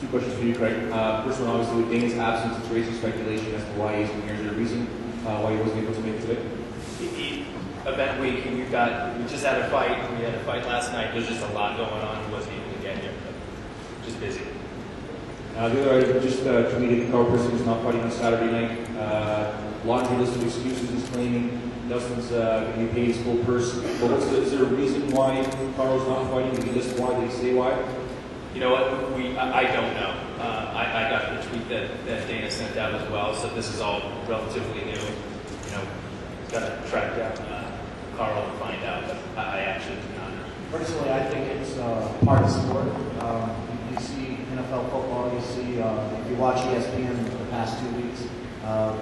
Two questions for you, Craig. First one, obviously, with Dana's absence, it's raising speculation as to why he's been here. Is there a reason why he wasn't able to make it today? Event week, and we just had a fight. We had a fight last night. There's just a lot going on. He wasn't able to get here. Just busy. The other item, just tweeted Carl Person is not fighting on Saturday night. Laundry list of excuses he's claiming. Dustin's going to be paid his full purse. But is there a reason why Carl's not fighting? Did he list why? Did he say why? You know what? I don't know. I got the tweet that Dana sent out as well. So this is all relatively new. You know, got to track down Carl and find out. But I actually do not know. Personally, I think it's part of the sport. You see NFL football. You see if you watch ESPN the past 2 weeks,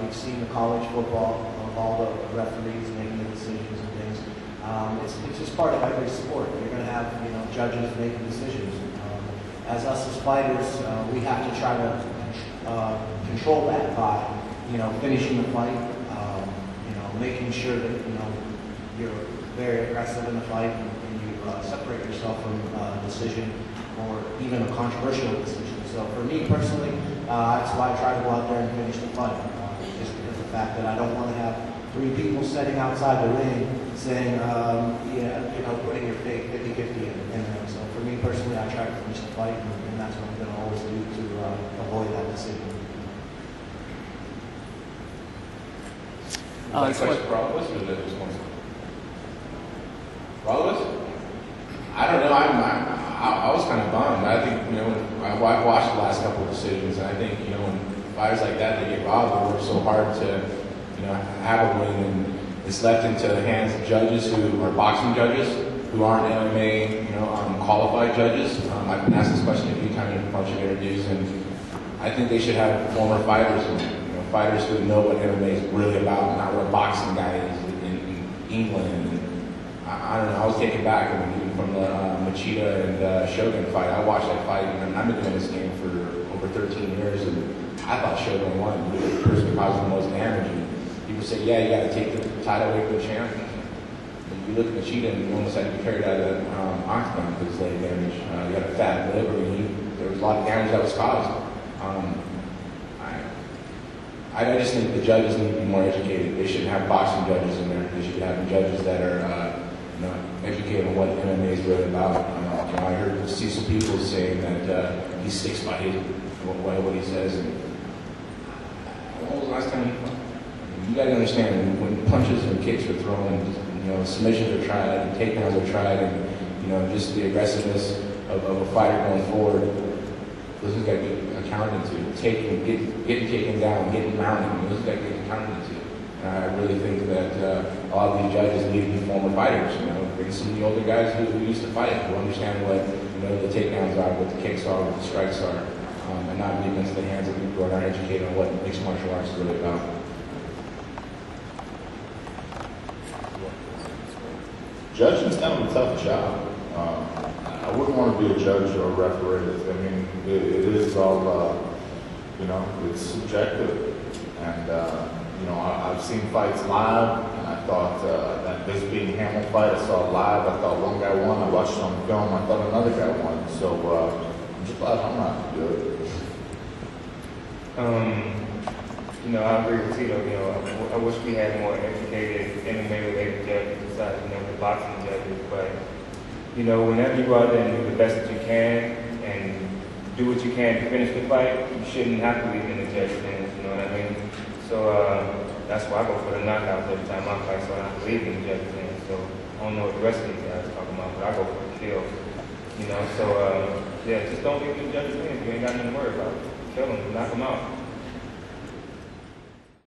we've seen the college football of all the referees making the decisions and things. It's just part of every sport. You're going to have judges making decisions. As us as fighters, we have to try to control that by finishing the fight. Making sure that you're very aggressive in the fight and you separate yourself from a decision or even a controversial decision. So for me personally, that's why I try to go out there and finish the fight. Just because of the fact that I don't want to have 3 people sitting outside the ring saying, putting your fake 50-50 in there. So for me personally, I try to finish the fight, and that's what I'm going to always do to avoid that decision. Rollis or Rollis? I don't know. I was kind of bummed. I think I've watched the last couple of decisions, and I think when fighters like that they get robbed, they work so hard to have a win, and it's left into the hands of judges who are boxing judges who aren't MMA qualified judges. I've been asked this question a few times in a bunch of interviews, and I think they should have former fighters fighters who know what MMA is really about, not what a boxing guy is in England. And I don't know, I was taken back from the Machida and Shogun fight. I watched that fight, and I've been doing this game for over 13 years, and I thought Shogun won. He was the person who caused the most damage. And people say, yeah, you got to take the title away from the champion. And you look at Machida, and he almost had to be carried out of the octagon because his leg damage. He had a fat liver, and there was a lot of damage that was caused. I just think the judges need to be more educated. They shouldn't have boxing judges in there. They should have judges that are, educated on what MMA is really about. I heard see some people saying that he sticks by what he says. And when was the last time he fought? You got to understand when punches and kicks are thrown, submissions are tried, and takedowns are tried, and just the aggressiveness of a fighter going forward. Those guys got to get accounted to. Getting taken down, getting mounted. Those guys got to get accounted to. And I really think that a lot of these judges need to be former fighters. Bring some of the older guys who used to fight, who understand what the takedowns are, what the kicks are, what the strikes are, and not be against the hands of people who are not educated on what mixed martial arts is really about. Judging's kind of a tough job. I wouldn't want to be a judge or a referee. I mean, it is all, it's subjective. And, I've seen fights live, and I thought that this being Hamill fight, I saw it live. I thought one guy won. I watched it on film. I thought another guy won. So I'm just glad I'm not good. I agree with Tito. I wish we had more educated MMA-related judges besides, the boxing judges. But whenever you go out there and do the best that you can and do what you can to finish the fight, you shouldn't have to leave in the judge's hands. You know what I mean? So that's why I go for the knockouts every time I fight, so I don't have to leave in the judge's hands. So I don't know what the rest of these guys are talking about, but I go for the kill. So just don't leave in the judge's hands. You ain't got nothing to worry about. Kill them, knock them out.